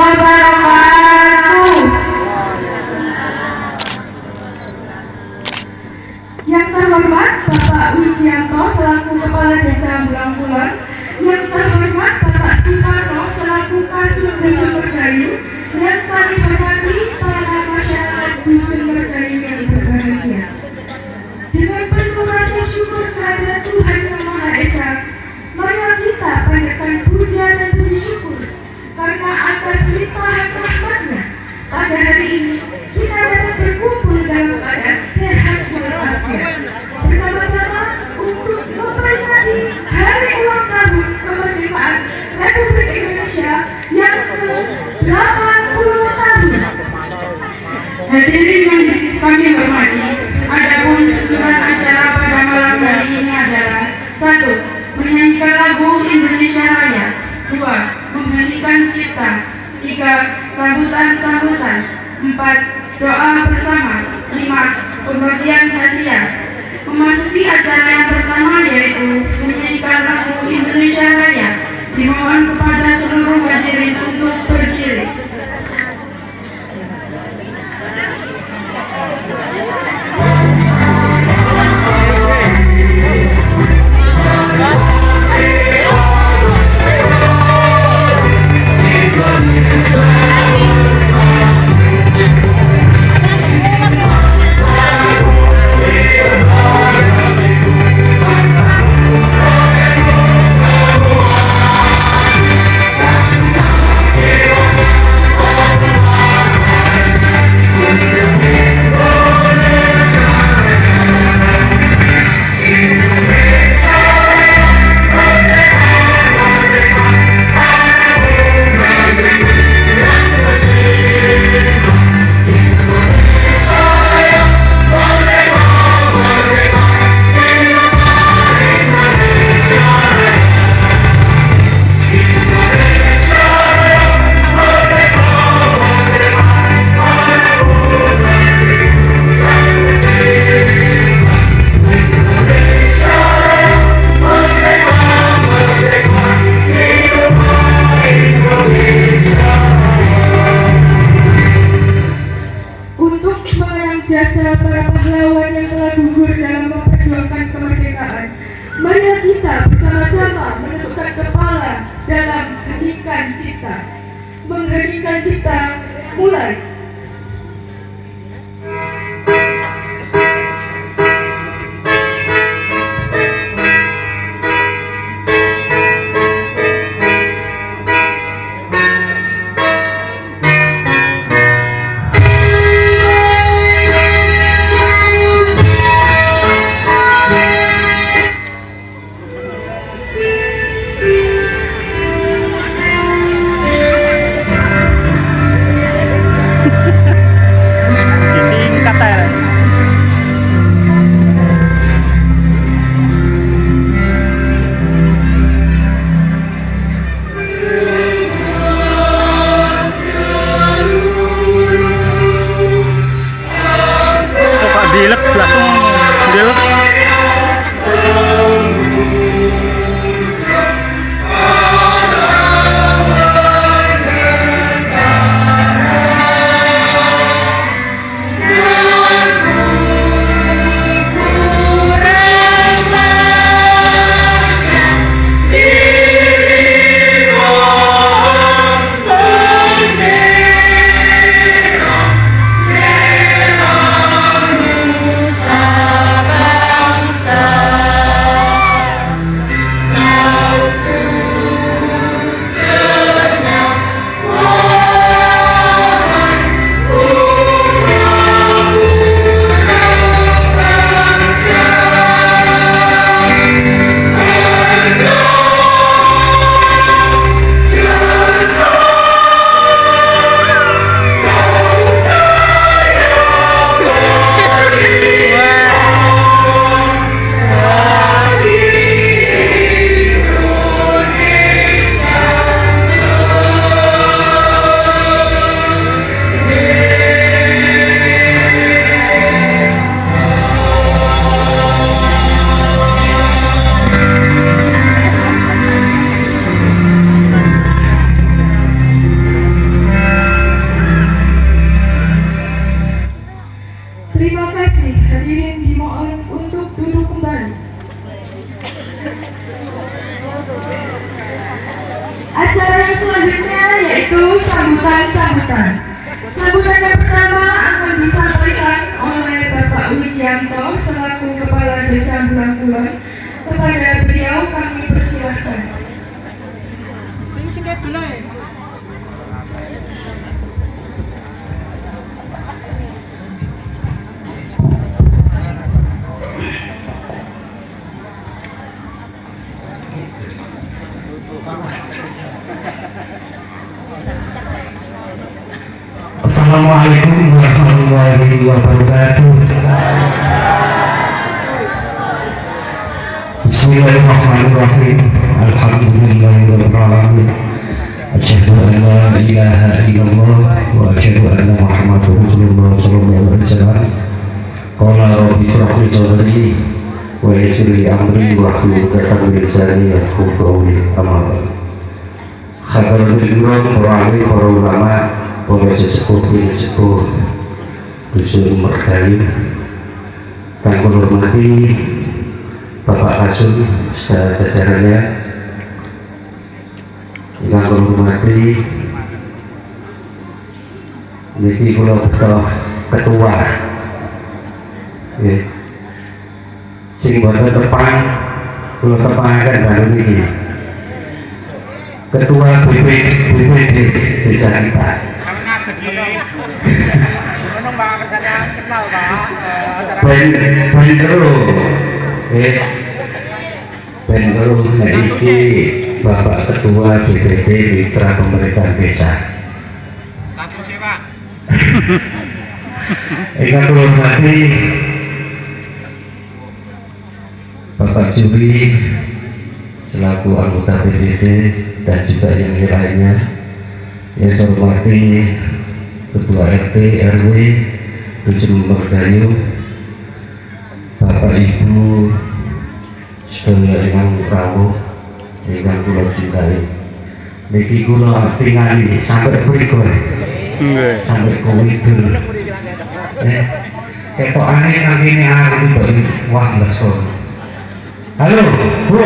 wabarakatuh. Yang terhormat Bapak Wijianto selaku Kepala Desa Bulang-Kulon, yang terhormat Bapak Suparno selaku Kasub Dusun Merdayu, yang kami hormati para masyarakat Dusun Merdayu yang berbahagia. Dengan penuh rasa syukur kehadirat Tuhan Yang Maha Esa, marilah kita panjatkan puja dan puji syukur karena atas limpahan rahmat-Nya pada hari ini kita dapat berkumpul dalam keadaan sehat walafiat bersama-sama untuk memperingati hari ulang tahun kemerdekaan Republik Indonesia yang ke-80 tahun. Hadirin yang kami hormati, adapun susunan acara pada malam hari ini adalah: 1. Menyanyikan lagu Indonesia Raya. 2. Menyanyikan cipta. 3. Sambutan-sambutan. 4. Doa bersama. 5. Pembagian hadiah. Memasuki acara yang pertama yaitu menyanyikan lagu Indonesia Raya. Dimohon kepada seluruh hadirin untuk berdiri. Jasa para pahlawan yang telah gugur dalam memperjuangkan kemerdekaan, marilah kita bersama-sama menundukkan kepala dalam heningkan cipta. Mengheningkan cipta, mulai. acara yang selanjutnya yaitu sambutan. Sambutan yang pertama akan disampaikan oleh Bapak Wijianto selaku Kepala Desa Bulang-Kulon. Kepada beliau kami persilahkan. Assalamualaikum warahmatullahi wabarakatuh. Bismillahirrahmanirrahim. Alhamdulillahirabbil alamin. Asyhadu an la ilaha illallah wa asyhadu anna Muhammadar Rasulullah sallallahu alaihi wasallam. Qala rabbi shrah li sadri wa yassir li amri wahlul 'uqdatam min lisani yafqahu qawli. Amma ba'd. Khabarul kiram para ulama, para sesepuh dusun Mergayu, kang kula hormati Bapak Kasun serta jajarannya, kang kula hormati niki kula ketua nggih sing boten tepang kula tepangaken baru niki ketua BPD desa kita. Bendero iki Bapak Ketua BPD Mitra Pemerintahan Desa. Ingkang kula hormati Bapak Juri selaku anggota BPD dan juga yang lainnya. Yang saya hormati Ketua RT RW Dusun Mergayu, Bapak Ibu sedaya ingkang rawuh ingkang kula cintai. Niki kula tingali sampai mriku. Nggih. Sampai komidul. Ketokane nang kene aku wah leso. Halo, Bu.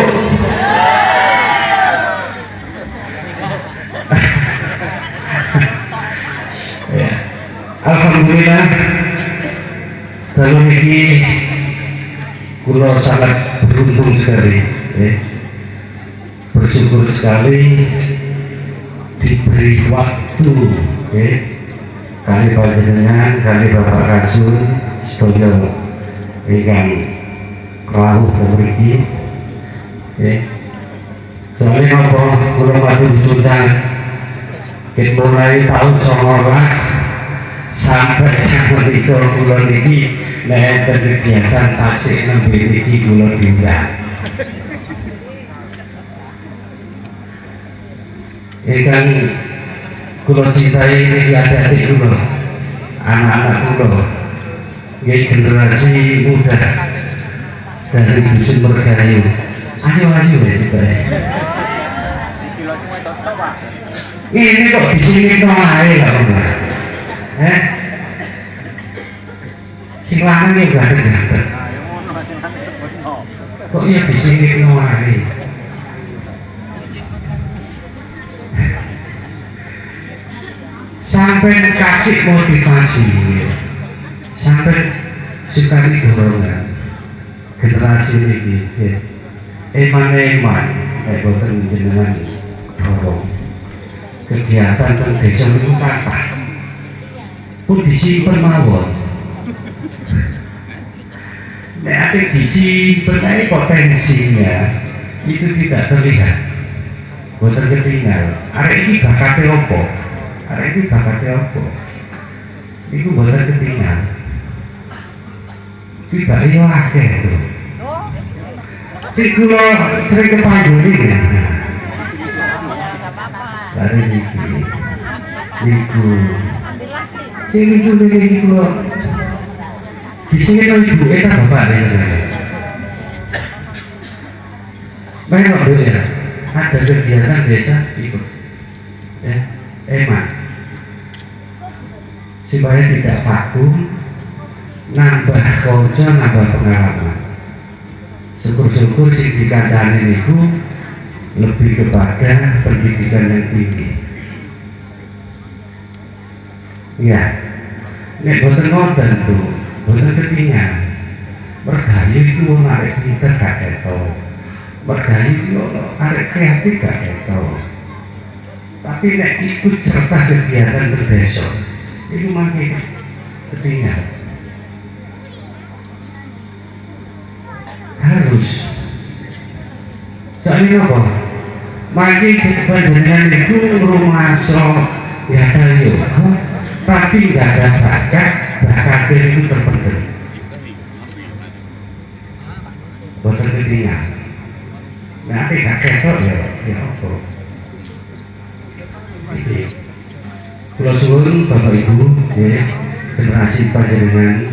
Ya. Alhamdulillah dalam ini kula sangat beruntung sekali, bersyukur sekali diberi waktu, kali panjenengan, kali Bapak Kasun, sedaya ingkang rawuh mriki, soalnya apa kula badhe diundang mulai tahun 19 sampai saat itu kula niki nek kegiatan tasik nembe niki kula diundang. Ingkang kula cintai niki adik-adik kula, anak-anak kula, nggih generasi muda dari Dusun Mergayu. Ayo kita. Ini kok di sini ae lah. Sing lanang iki gak ada. Kok ya di sini ae. Sampai kasih motivasi, sampai sekali dorongan generasi ini, eman-eman, boten jenengan dorong kegiatan teng desa niku kathah pun disimpen mawon. Nek ate disimpen ae potensinya itu tidak terlihat, boten ketinggal. Arek iki bakate opo? Arek iki bakate opo? Iku boten ketinggal. Tibake yo akeh to. Sing kula sering kepangguni ya. Lari iki. Iku. Sing iku iki kula. Di sini kan ibu eta bapak ya. Baik dulu ya. Ada kegiatan desa ikut. Ya, emak. Supaya tidak vakum, nambah konco, nambah pengalaman. Syukur-syukur sing dikancani niku lebih kepada pendidikan yang tinggi. Ya, nek boten ngoten tuh, boten ketinggalan. Mergayu itu wong arek pinter gak ketok. Mergayu itu arek kreatif gak ketok. Tapi nek ikut serta kegiatan berdesa, itu makin ketinggalan. Harus. Soalnya apa? Makin panjenengan itu rumah ya kayu, tapi nggak ada bakatnya itu terpendam. Boten ketinggalan. Nah, gak ketok ya apa? Ini. Kalau suwun Bapak Ibu, ya, generasi panjenengan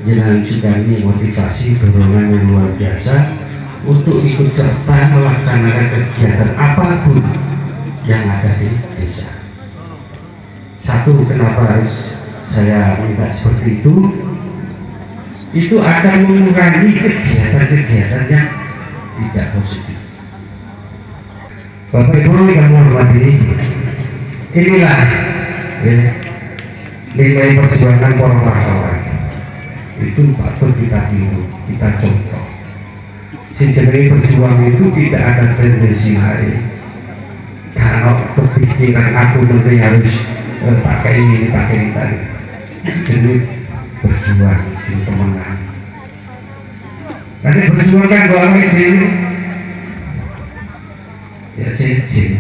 jenengan Sukani motivasi dorongan yang luar biasa untuk ikut serta melaksanakan kegiatan apapun yang ada di desa. Satu, kenapa harus saya minta seperti itu? Itu akan mengurangi kegiatan-kegiatan yang tidak positif. Bapak Ibu yang menghormati, inilah ya, nilai perjuangan para pahlawan. Itu patut kita tiru, kita contoh. Sebenarnya perjuangan itu tidak ada tendensi lain. Kalau kepikiran aku nanti harus pakai ini tadi. Jadi berjuang si pemenang. Nanti berjuang kan doang ini. Ya cincin,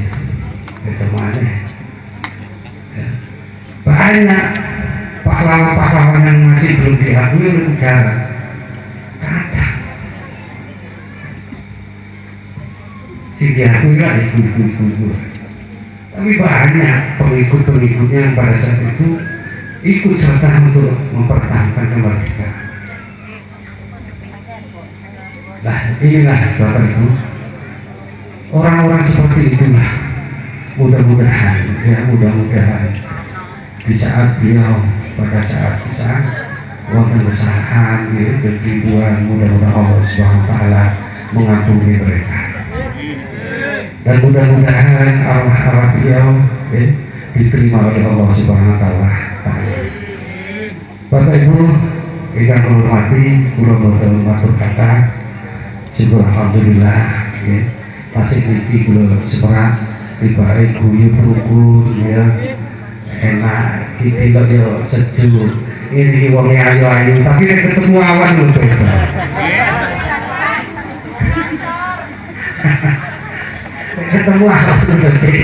itu mana? Ya. Banyak pahlawan-pahlawan yang masih belum diakui oleh negara. Kadang si diakui lah ibu-ibu. Tapi banyak pengikut-pengikutnya yang pada saat itu ikut serta untuk mempertahankan kemerdekaan. Nah, inilah Bapak Ibu, orang-orang seperti itulah mudah-mudahan di saat beliau pada saat wonten kesalahan kekeliruan, mudah-mudahan Allah Subhanahu wa taala mengampuni mereka. Dan mudah-mudahan arwah-arwah beliau diterima oleh Allah Subhanahu wa taala. Bapak Ibu, kita menghormati kula boten matur kata. Syukur alhamdulillah ya. Tasik iki kula semerang tibae guyub rukun ya. Enak, kita yo sejuk. Ini wong ayu-ayu, tapi nek ketemu awan lho beda. Ketemu awan lho sih.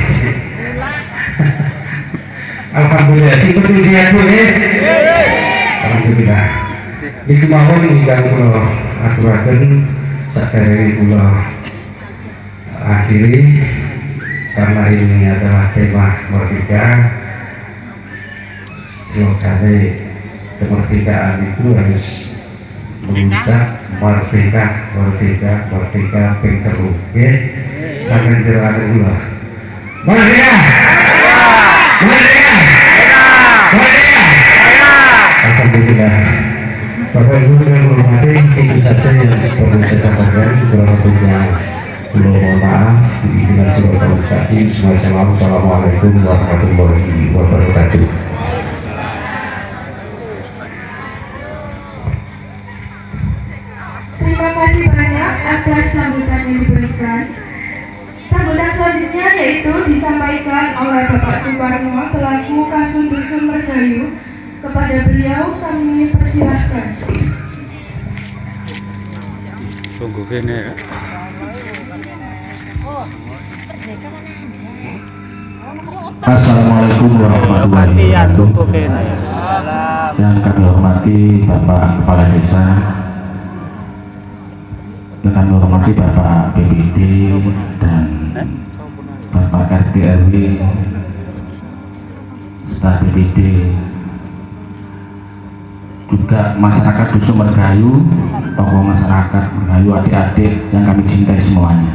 Alhamdulillah, sing penting sehat Bu ya. Alhamdulillah. Iki mawon ingkang kula aturaken saderenge kula akhiri karena ini adalah tema merdeka. Slogan kemerdekaan itu harus mengucap merdeka, merdeka, merdeka, pengteru. Oke, sampai jerakan pula. Merdeka, merdeka, merdeka. Alhamdulillah. Bapak Ibu yang hormati, itu saja yang perlu saya sampaikan. Kurang lebihnya, mohon maaf. Dengan segala mustaqim. Assalamualaikum warahmatullahi wabarakatuh. Terima kasih banyak atas sambutan yang diberikan. Sambutan selanjutnya yaitu disampaikan oleh Bapak Suparno selaku Kasum Dusun Mergayu. Kepada beliau kami persilahkan. Tunggu kene ya. Assalamualaikum warahmatullahi wabarakatuh. Yang kami hormati Bapak Kepala Desa, yang kami hormati Bapak BPD dan Bapak RT RW, staf BPD, juga masyarakat Dusun Mergayu, tokoh masyarakat Mergayu, adik-adik yang kami cintai semuanya.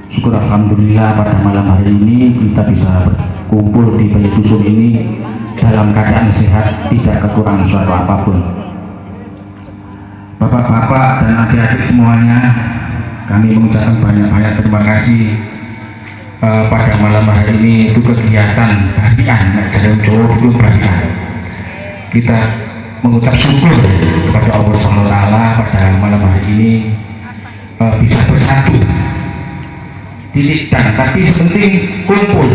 Syukur alhamdulillah pada malam hari ini kita bisa berkumpul di balai dusun ini dalam keadaan sehat, tidak kekurangan suatu apapun. Bapak-bapak dan adik-adik semuanya, kami mengucapkan banyak-banyak terima kasih pada malam hari ini. Itu kegiatan bagian dari Jawa itu bagian. Kita mengucap syukur kepada Allah SWT pada malam hari ini bisa bersatu. Titik dan tapi penting kumpul.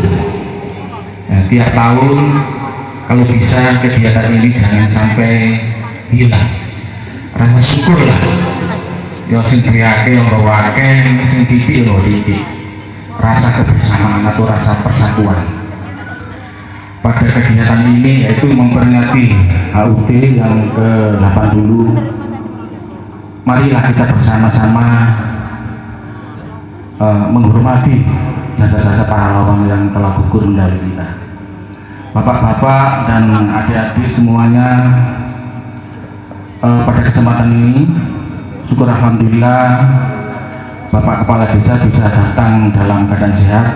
Tiap tahun kalau bisa kegiatan ini jangan sampai hilang. Rasa syukurlah. Yang sing teriake, yang rawake, sing titik, yang titik. Rasa kebersamaan atau rasa persatuan. Pada kegiatan ini yaitu memperingati HUT yang ke-80. Marilah kita bersama-sama menghormati jasa-jasa pahlawan yang telah gugur mendahului kita. Bapak-bapak dan adik-adik semuanya, pada kesempatan ini syukur alhamdulillah Bapak Kepala Desa bisa datang dalam keadaan sehat,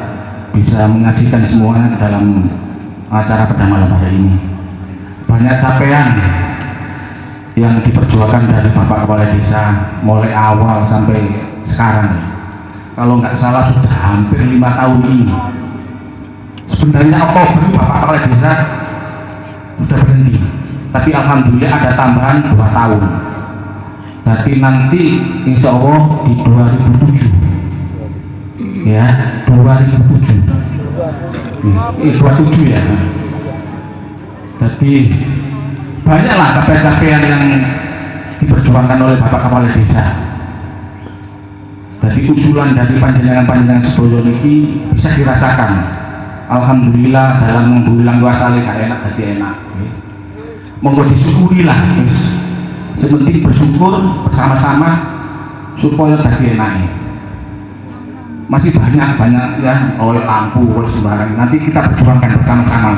bisa menyaksikan semuanya dalam acara pada malam hari ini. Banyak capaian yang diperjuangkan dari Bapak Kepala Desa mulai awal sampai sekarang. Kalau nggak salah sudah hampir 5 tahun ini. Sebenarnya Oktober Bapak Kepala Desa sudah berhenti, tapi alhamdulillah ada tambahan 2 tahun. Berarti nanti insya Allah di 2007 ya, 2007 27 ya. Jadi banyaklah capaian-capaian yang diperjuangkan oleh Bapak Kepala Desa. Jadi usulan dari panjenengan-panjenengan sebelum ini bisa dirasakan. Alhamdulillah dalam bulan puasa gak enak jadi enak. Monggo disyukurilah. Sepenting bersyukur bersama-sama supaya jadi enak. Masih banyak ya oleh lampu oleh sembarang. Nanti kita perjuangkan bersama-sama.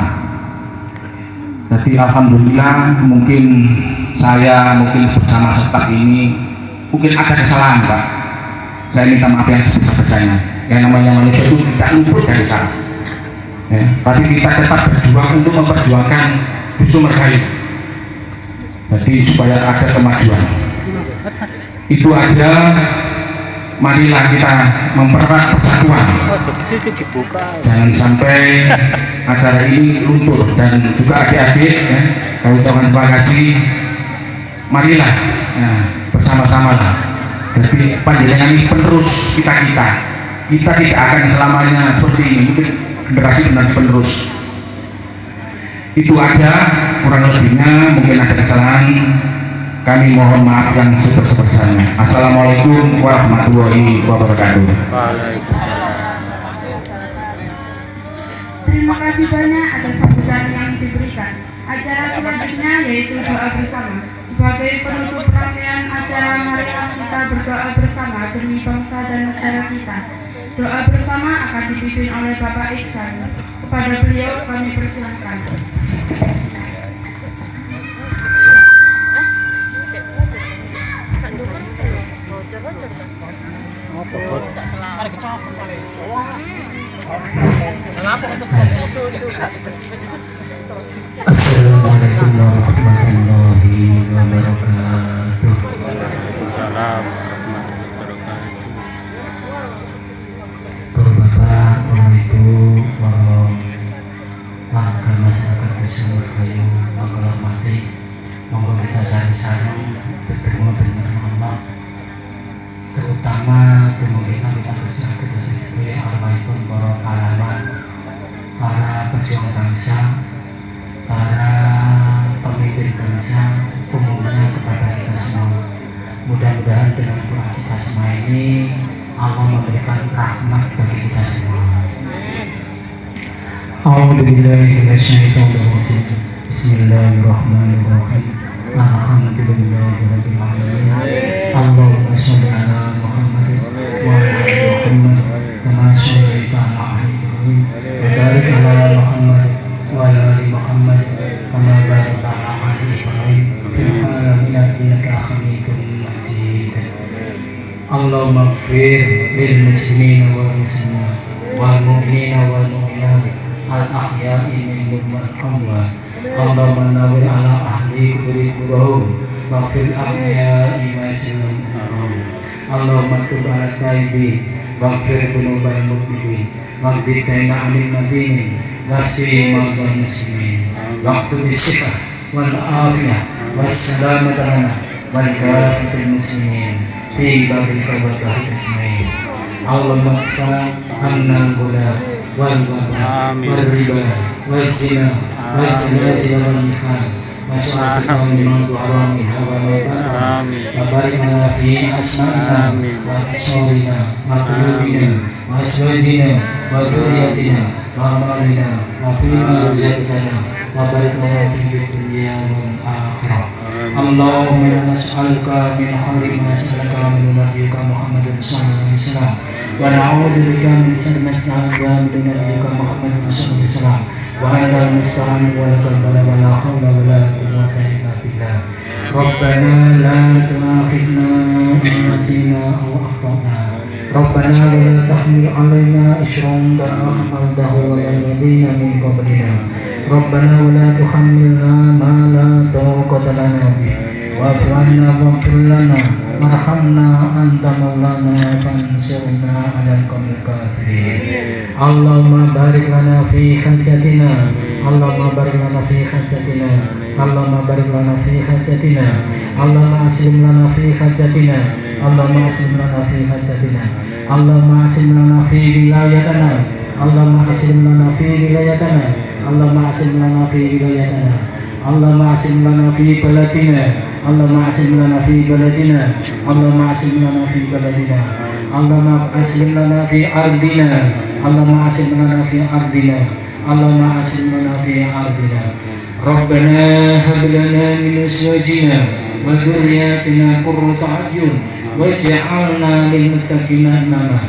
Jadi alhamdulillah mungkin saya bersama staf ini mungkin ada kesalahan Pak. Saya minta maaf yang sebesar-besarnya. Yang namanya manusia itu tidak luput dari salah. Ya, tapi kita tetap berjuang untuk memperjuangkan di sumber kayu. Jadi supaya ada kemajuan. Itu aja. Marilah kita mempererat persatuan. Jangan sampai acara ini luntur. Dan juga adik-adik ya, kami ucapkan terima kasih. Marilah ya, bersama-sama lah. Jadi panjenengan ini penerus kita tidak akan selamanya seperti ini, mungkin generasi penerus. Itu aja, kurang lebihnya mungkin ada kesalahan, kami mohon maaf yang sebesar-besarnya. Assalamualaikum warahmatullahi wabarakatuh. Terima kasih banyak atas sambutan yang diberikan. Acara selanjutnya yaitu doa bersama. Sebagai penutup rangkaian acara, marilah kita berdoa bersama demi bangsa dan negara kita. Doa bersama akan dipimpin oleh Bapak Iksan. Kepada beliau kami persilahkan. Assalamualaikum warahmatullahi wabarakatuh. Waalaikumsalam warahmatullahi wabarakatuh. Bapak, Ibu, warga masyarakat Desa Margayo, monggo hormati, monggo kita saling-saling bertemu dengan Allah. Terutama temu kita berjaga dari sebagai almarhum para pahlawan, para pejuang bangsa, para pemimpin bangsa, umumnya kepada kita semua. Mudah-mudahan dengan doa kita semua ini Allah memberikan rahmat bagi kita semua. A'udzubillahiminasyaitonirrajim. Bismillahirrahmanirrahim. Alhamdulillahirabbil alamin. Allahumma shalli ala Muhammad wa ala ali Muhammad kama shallaita ala ali Ibrahim wa barik ala Muhammad wa ala ali Muhammad kama barakta ala ali Ibrahim fil alamin innaka Hamidum Majid. Allahumma ighfir lil muslimin wal muslimat wal mu'minina wal mu'minat al ahya'i minhum wal amwat. Allahumma nawwir ala ahli kuburi kubur wa fil ahya'i ma Allahumma tub ala taibi waghfir dzunubal mudnibin waghfir anil madinin wasfi mawdal muslimin waqtu bisifah wal afiyah wassalamata lana wal kafatul muslimin fi babil kabalah ajmain. Allahumma kfa annal gula wal wabah wal riba wal zina wal sinati wal nikah masyarakat kaum haram hawa barik lana fi asma'ina wa absarina wa qulubina wa azwajina wa dhurriyyatina wa amalina wa fima razaqtana wa barik lana fi dunya wal akhirah. Allahumma inna nas'aluka min khairi ma sa'alaka min nabiyyika Muhammadin sallallahu alaihi wasallam wa na'udzu bika min sharri ma sa'alaka min nabiyyika Muhammadin sallallahu alaihi wasallam wa ala musta'an wa lakal bala wa la hawla wa la quwwata illa billah. Rabbana la tu'akhidna in nasina aw akhtana. Rabbana wa la tahmil 'alaina isran kama hamaltahu 'alal ladzina min qablina. Rabbana wa la tuhammilna ma la taqata lana bih wa'fu 'anna waghfir lana warhamna anta maulana fansurna 'alal qawmil kafirin. Allahumma barik lana fi hajatina. Allahumma barik lana fi hajatina. Allahumma barik lana fi hajatina. Allahumma aslim lana fi hajatina. Allahumma aslim lana fi hajatina. Allahumma aslim lana fi wilayatina. Allahumma aslim lana fi wilayatina. Allahumma aslim lana fi wilayatina. Allahumma aslim lana fi baladina. Allahumma aslim lana fi baladina. Allahumma aslim lana fi baladina. Allahumma aslim lana fi ardina. Allahumma aslim lana fi ardina. Allahumma aslim lana fi ardina. Rabbana hab lana min azwajina wa dhurriyyatina qurrata a'yun waj'alna lil muttaqina imama.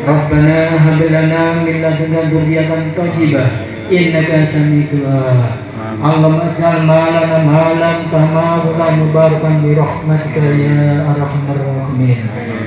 Rabbana hab lana min ladunka dzurriyyatan thayyibah innaka sami'ud du'a. Allahumma ij'al malana malan tamamulan mubarakan bi rahmatika ya arhamar rahimin.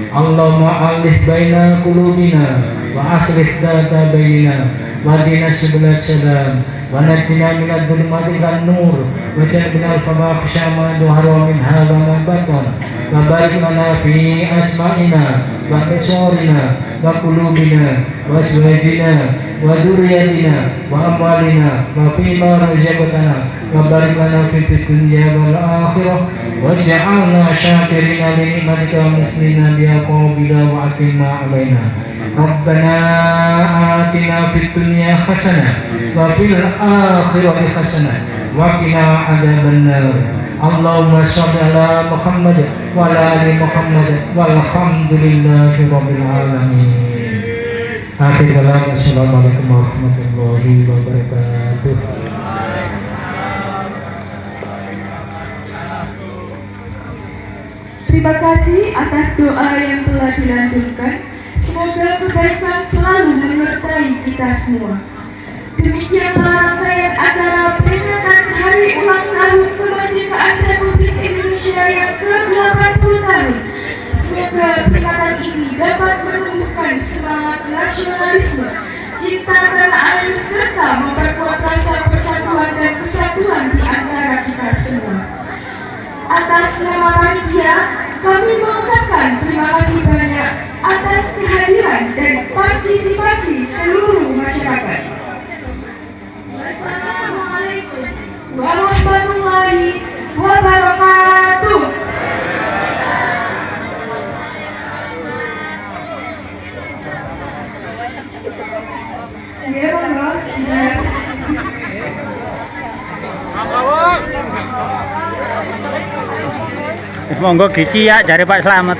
Allahumma alih baina qulubina wa aslih data bainana wa dina subul salam wa najina min adh-dhulumati ilan nur wa jannibna al-fawahisha ma dhahara minha wa ma batan wa barik lana fi asma'ina wa absarina wa qulubina wa azwajina wa dhurriyyatina wa amwalina wa fima razaqtana wa barik lana fid dunya wal akhirah waj'alna syakirina li ni'matika muslimina bi aqwabina wa aqimna 'alaina. Rabbana atina fid dunya hasanah wa fil akhirati hasanah wa qina 'adzabannar. Allahumma shalli ala Muhammad wa ala ali Muhammad walhamdulillahi rabbil alamin. Akhir kalam, assalamualaikum warahmatullahi wabarakatuh. Terima kasih atas doa yang telah dilantunkan. Semoga kebaikan selalu menyertai kita semua. Demikianlah rangkaian acara peringatan Hari Ulang Tahun Kemerdekaan Republik Indonesia yang ke-80 tahun. Semoga peringatan ini dapat menumbuhkan semangat nasionalisme, cinta tanah air, serta memperkuat rasa persatuan dan kesatuan di antara kita semua. Atas nama panitia, kami mengucapkan terima kasih banyak atas kehadiran dan partisipasi seluruh masyarakat. Wassalamualaikum warahmatullahi wabarakatuh. Ya, Monggo gici ya dari Pak Slamet.